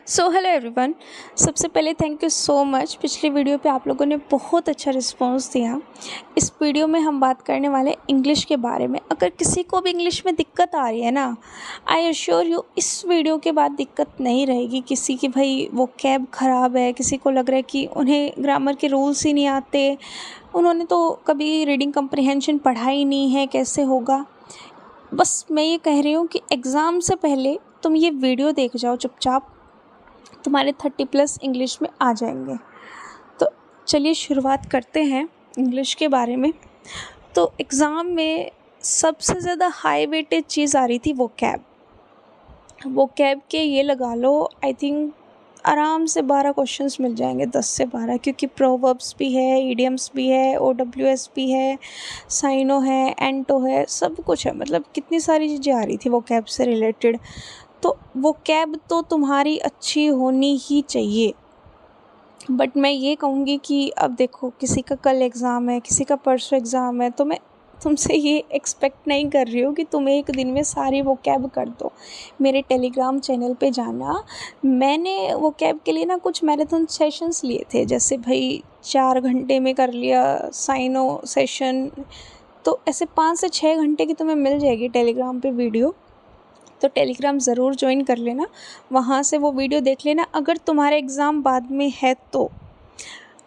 So hello everyone. सबसे पहले thank you so much. पिछली वीडियो पे आप लोगों ने बहुत अच्छा रिस्पांस दिया। इस वीडियो में हम बात करने वाले इंग्लिश के बारे में। अगर किसी को भी इंग्लिश में दिक्कत आ रही है ना, आई एश्योर यू इस वीडियो के बाद दिक्कत नहीं रहेगी। किसी की भाई वो कैब ख़राब है, किसी को लग रहा है कि उन्हें ग्रामर के रूल्स ही नहीं आते, उन्होंने तो कभी रीडिंग कम्प्रिहेंशन पढ़ा ही नहीं है, कैसे होगा। बस मैं ये कह रही हूँ कि एग्ज़ाम से पहले तुम ये वीडियो देख जाओ चुपचाप, तुम्हारे 30+ इंग्लिश में आ जाएंगे। तो चलिए शुरुआत करते हैं इंग्लिश के बारे में। तो एग्ज़ाम में सबसे ज़्यादा हाई वेटेज चीज़ आ रही थी वो कैब के ये लगा लो, आई थिंक आराम से 12 क्वेश्चंस मिल जाएंगे, 10 से 12, क्योंकि प्रोवर्ब्स भी है, ईडियम्स भी है, OWS भी है, साइनो है, एंटो है, सब कुछ है। मतलब कितनी सारी चीज़ें आ रही थी वो कैब से रिलेटेड। तो वो कैब तो तुम्हारी अच्छी होनी ही चाहिए। बट मैं ये कहूँगी कि अब देखो, किसी का कल एग्ज़ाम है, किसी का परसों एग्ज़ाम है, तो मैं तुमसे ये एक्सपेक्ट नहीं कर रही हूँ कि तुम एक दिन में सारी वो कैब कर दो। मेरे टेलीग्राम चैनल पे जाना, मैंने वो कैब के लिए ना कुछ मैराथन सेशंस लिए थे। जैसे भाई 4 घंटे में कर लिया साइनो सेशन, तो ऐसे 5 से 6 घंटे की तुम्हें मिल जाएगी टेलीग्राम पे वीडियो। तो टेलीग्राम ज़रूर ज्वाइन कर लेना, वहाँ से वो वीडियो देख लेना अगर तुम्हारा एग्ज़ाम बाद में है तो।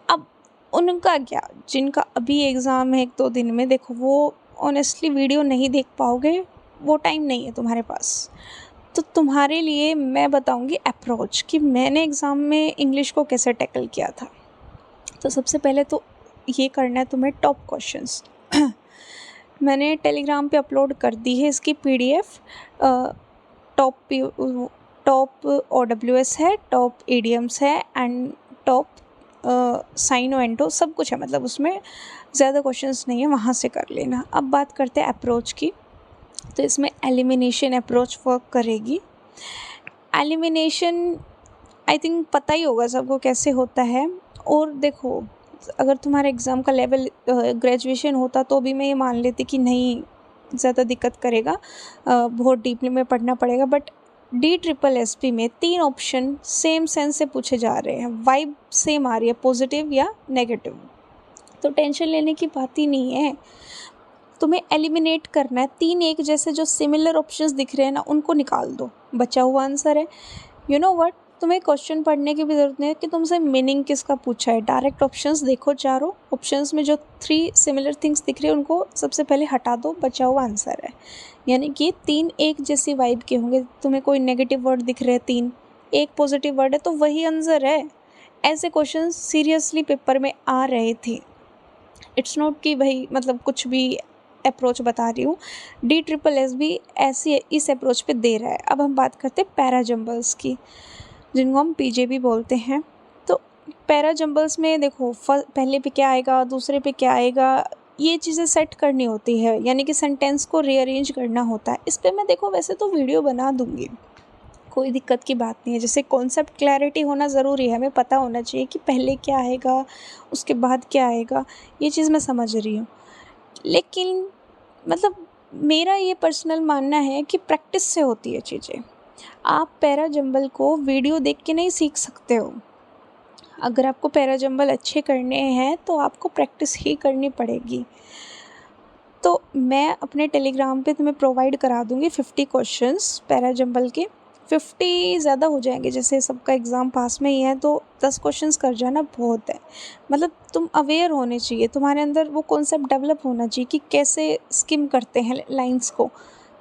अब उनका क्या, जिनका अभी एग्ज़ाम है 1-2 दिन में, देखो वो ऑनेस्टली वीडियो नहीं देख पाओगे, वो टाइम नहीं है तुम्हारे पास। तो तुम्हारे लिए मैं बताऊंगी अप्रोच कि मैंने एग्ज़ाम में इंग्लिश को कैसे टैकल किया था। तो सबसे पहले तो ये करना है तुम्हें टॉप क्वेश्चंस। मैंने टेलीग्राम पे अपलोड कर दी है इसकी PDF। टॉप OWS है, टॉप ईडियम्स है, एंड टॉप साइनो एंटो, सब कुछ है। मतलब उसमें ज़्यादा क्वेश्चंस नहीं है, वहाँ से कर लेना। अब बात करते हैं अप्रोच की। तो इसमें एलिमिनेशन अप्रोच वर्क करेगी। एलिमिनेशन आई थिंक पता ही होगा सबको कैसे होता है। और देखो, अगर तुम्हारे एग्ज़ाम का लेवल ग्रेजुएशन होता तो भी मैं ये मान लेती कि नहीं ज़्यादा दिक्कत करेगा, बहुत डीपली में पढ़ना पड़ेगा। बट DSSS में 3 ऑप्शन सेम सेंस से पूछे जा रहे हैं, वाइब सेम आ रही है, पॉजिटिव या नेगेटिव, तो टेंशन लेने की बात ही नहीं है। तुम्हें एलिमिनेट करना है 3 एक जैसे जो सिमिलर ऑप्शंस दिख रहे हैं ना, उनको निकाल दो, बचा हुआ आंसर है। यू नो व्हाट, तुम्हें क्वेश्चन पढ़ने की भी ज़रूरत नहीं है कि तुमसे मीनिंग किसका पूछा है। डायरेक्ट ऑप्शंस देखो, चारों ऑप्शंस में जो 3 सिमिलर थिंग्स दिख रही है उनको सबसे पहले हटा दो, बचा हुआ आंसर है। यानी कि 3 एक जैसी वाइब के होंगे। तुम्हें कोई नेगेटिव वर्ड दिख रहे हैं 3, एक पॉजिटिव वर्ड है, तो वही आंसर है। ऐसे क्वेश्चन सीरियसली पेपर में आ रहे थे। इट्स नॉट कि भाई मतलब कुछ भी अप्रोच बता रही हूँ, DSSS भी ऐसी इस अप्रोच पे दे रहा है। अब हम बात करते हैं पैराजम्बल्स की, जिनको हम PJB बोलते हैं। तो पैराजम्बल्स में देखो, पहले पे क्या आएगा, दूसरे पे क्या आएगा, ये चीज़ें सेट करनी होती है, यानी कि सेंटेंस को रीअरेंज करना होता है। इस पर मैं देखो वैसे तो वीडियो बना दूँगी, कोई दिक्कत की बात नहीं है। जैसे कॉन्सेप्ट क्लैरिटी होना ज़रूरी है, हमें पता होना चाहिए कि पहले क्या आएगा, उसके बाद क्या आएगा, ये चीज़ मैं समझ रही हूँ। लेकिन मतलब मेरा ये पर्सनल मानना है कि प्रैक्टिस से होती है चीज़ें। आप पैराजंबल को वीडियो देख के नहीं सीख सकते हो। अगर आपको पैराजंबल अच्छे करने हैं तो आपको प्रैक्टिस ही करनी पड़ेगी। तो मैं अपने टेलीग्राम पे तुम्हें प्रोवाइड करा दूँगी 50 क्वेश्चंस पैराजंबल के। 50 ज़्यादा हो जाएंगे, जैसे सबका एग्ज़ाम पास में ही है, तो 10 क्वेश्चंस कर जाना बहुत है। मतलब तुम अवेयर होने चाहिए, तुम्हारे अंदर वो कॉन्सेप्ट डेवलप होना चाहिए कि कैसे स्किम करते हैं लाइंस को,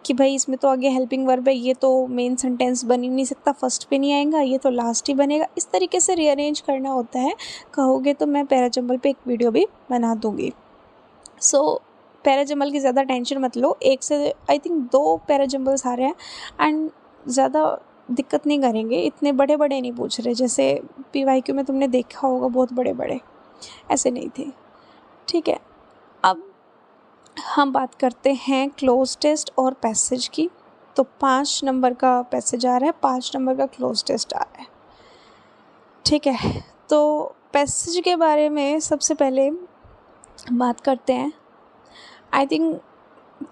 कि भाई इसमें तो आगे हेल्पिंग वर्ब है, ये तो मेन सेंटेंस बन ही नहीं सकता, फर्स्ट पे नहीं आएगा, ये तो लास्ट ही बनेगा। इस तरीके से रीअरेंज करना होता है। कहोगे तो मैं पैराजंबल पे एक वीडियो भी बना दूँगी। सो पैराजंबल की ज़्यादा टेंशन मत लो, एक से आई थिंक 2 पैराजंबल्स आ रहे हैं, एंड ज़्यादा दिक्कत नहीं करेंगे। इतने बड़े बड़े नहीं पूछ रहे, जैसे PYQ में तुमने देखा होगा बहुत बड़े बड़े, ऐसे नहीं थे। ठीक है, अब हम बात करते हैं क्लोज टेस्ट और पैसेज की। तो 5 नंबर का पैसेज आ रहा है, 5 नंबर का क्लोज टेस्ट आ रहा है। ठीक है, तो पैसेज के बारे में सबसे पहले बात करते हैं। आई थिंक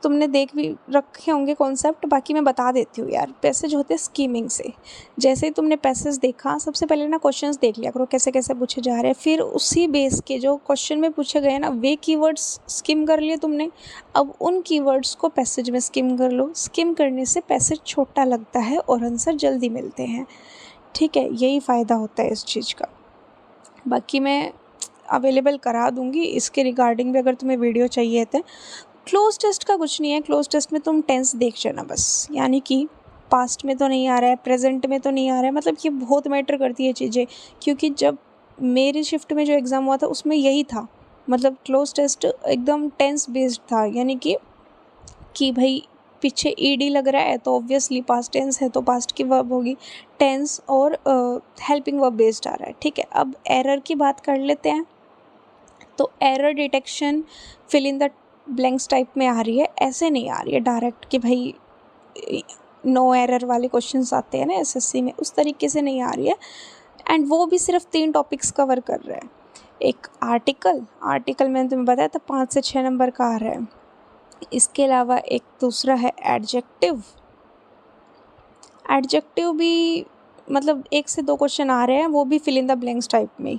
तुमने देख भी रखे होंगे कॉन्सेप्ट, बाकी मैं बता देती हूँ यार। पैसेज होते हैं स्कीमिंग से। जैसे ही तुमने पैसेज देखा, सबसे पहले ना क्वेश्चंस देख लिया करो कैसे कैसे पूछे जा रहे हैं, फिर उसी बेस के जो क्वेश्चन में पूछे गए ना वे कीवर्ड्स स्किम कर लिए तुमने। अब उन कीवर्ड्स को पैसेज में स्किम कर लो। स्किम करने से पैसेज छोटा लगता है और आंसर जल्दी मिलते हैं। ठीक है, यही फ़ायदा होता है इस चीज़ का। बाकी मैं अवेलेबल करा दूँगी इसके रिगार्डिंग भी, अगर तुम्हें वीडियो चाहिए तो। क्लोज टेस्ट का कुछ नहीं है। क्लोज टेस्ट में तुम टेंस देख जाना बस, यानी कि पास्ट में तो नहीं आ रहा है, प्रेजेंट में तो नहीं आ रहा है, मतलब ये बहुत मैटर करती है चीज़ें। क्योंकि जब मेरी शिफ्ट में जो एग्ज़ाम हुआ था उसमें यही था, मतलब क्लोज टेस्ट एकदम टेंस बेस्ड था, यानी कि भाई पीछे ईडी लग रहा है तो ऑब्वियसली पास्ट टेंस है तो पास्ट की वर्ब होगी। टेंस और हेल्पिंग वर्ब बेस्ड आ रहा है। ठीक है, अब एरर की बात कर लेते हैं। तो error detection fill in the blanks type में आ रही है, ऐसे नहीं आ रही है डायरेक्ट कि भाई नो एरर वाले क्वेश्चंस आते हैं ना एसएससी में, उस तरीके से नहीं आ रही है। एंड वो भी सिर्फ 3 टॉपिक्स कवर कर रहे हैं। एक आर्टिकल मैंने तुम्हें बताया था 5 से 6 नंबर का आ रहा है। इसके अलावा एक दूसरा है एडजेक्टिव भी मतलब 1 से 2 क्वेश्चन आ रहे हैं, वो भी fill in the blanks type में।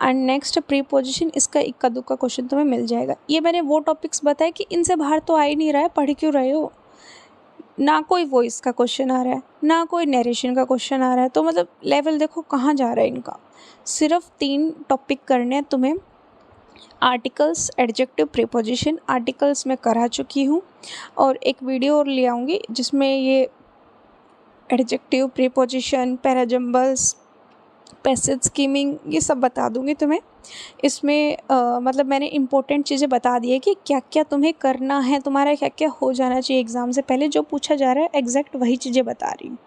एंड नेक्स्ट प्रीपोजिशन, इसका इक्का दुक्का क्वेश्चन तुम्हें मिल जाएगा। ये मैंने वो टॉपिक्स बताए कि इनसे बाहर तो आ ही नहीं रहा है, पढ़ क्यों रहे हो। ना कोई वॉइस का क्वेश्चन आ रहा है, ना कोई नरेशन का क्वेश्चन आ रहा है, तो मतलब लेवल देखो कहाँ जा रहा है इनका। सिर्फ 3 टॉपिक करने हैं तुम्हें, आर्टिकल्स, एडजेक्टिव, प्रीपोजिशन। आर्टिकल्स मैं करा चुकी हूँ और एक वीडियो और ले आऊँगी जिसमें ये adjective, preposition, parajumbles, passage skimming ये सब बता दूँगी तुम्हें। इसमें मतलब मैंने इम्पोर्टेंट चीज़ें बता दी है कि क्या क्या तुम्हें करना है, तुम्हारा क्या क्या हो जाना चाहिए एग्ज़ाम से पहले, जो पूछा जा रहा है एग्जैक्ट वही चीज़ें बता रही हूँ।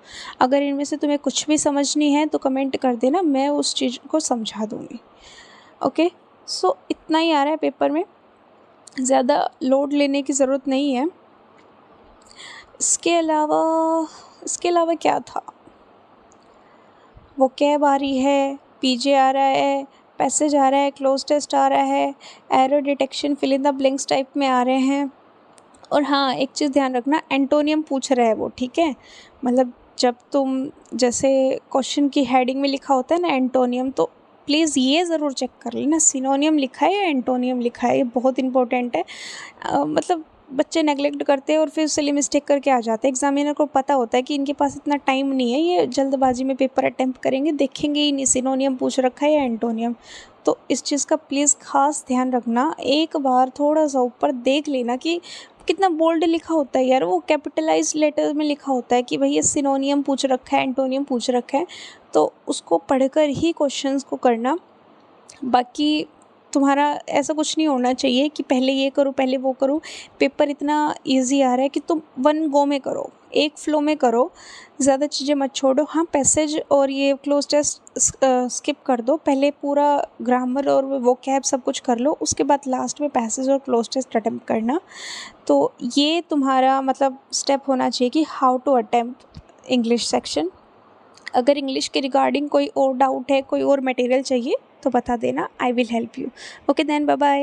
अगर इनमें से तुम्हें कुछ भी समझनी है तो कमेंट कर देना, मैं उस चीज़ को समझा दूँगी। ओके, सो इतना ही आ रहा है पेपर में, ज़्यादा लोड लेने की ज़रूरत नहीं है। इसके अलावा क्या था, वो कैब आ रही है, पीजे आ रहा है, पैसेज आ रहा है, क्लोज टेस्ट आ रहा है, error detection fill in the blanks type में आ रहे हैं। और हाँ, एक चीज़ ध्यान रखना, एंटोनियम पूछ रहा है वो, ठीक है। मतलब जब तुम जैसे क्वेश्चन की हेडिंग में लिखा होता है ना एंटोनियम, तो प्लीज़ ये ज़रूर चेक कर लेना सिनोनियम लिखा है या एंटोनियम लिखा है, ये बहुत इंपॉर्टेंट है। मतलब बच्चे नेगलेक्ट करते हैं और फिर सिली मिस्टेक करके आ जाते हैं। एग्जामिनर को पता होता है कि इनके पास इतना टाइम नहीं है, ये जल्दबाजी में पेपर अटैम्प्ट करेंगे, देखेंगे ही नहीं सिनोनियम पूछ रखा है या एंटोनियम। तो इस चीज़ का प्लीज़ खास ध्यान रखना, एक बार थोड़ा सा ऊपर देख लेना कि कितना बोल्ड लिखा होता है यार, वो कैपिटलाइज लेटर में लिखा होता है कि भाई ये सिनोनियम पूछ रखा है, एंटोनियम पूछ रखा है, तो उसको पढ़कर ही क्वेश्चंस को करना। बाकी तुम्हारा ऐसा कुछ नहीं होना चाहिए कि पहले ये करो पहले वो करो। पेपर इतना इजी आ रहा है कि तुम 1 गो में करो, एक फ्लो में करो, ज़्यादा चीज़ें मत छोड़ो। हाँ, पैसेज और ये क्लोज टेस्ट स्किप कर दो, पहले पूरा ग्रामर और वो कैब सब कुछ कर लो, उसके बाद लास्ट में पैसेज और क्लोज टेस्ट अटैम्प्ट करना। तो ये तुम्हारा मतलब स्टेप होना चाहिए कि how to attempt English section. अगर इंग्लिश के रिगार्डिंग कोई और डाउट है, कोई और मटेरियल चाहिए तो बता देना, I will help you. Okay then, bye bye.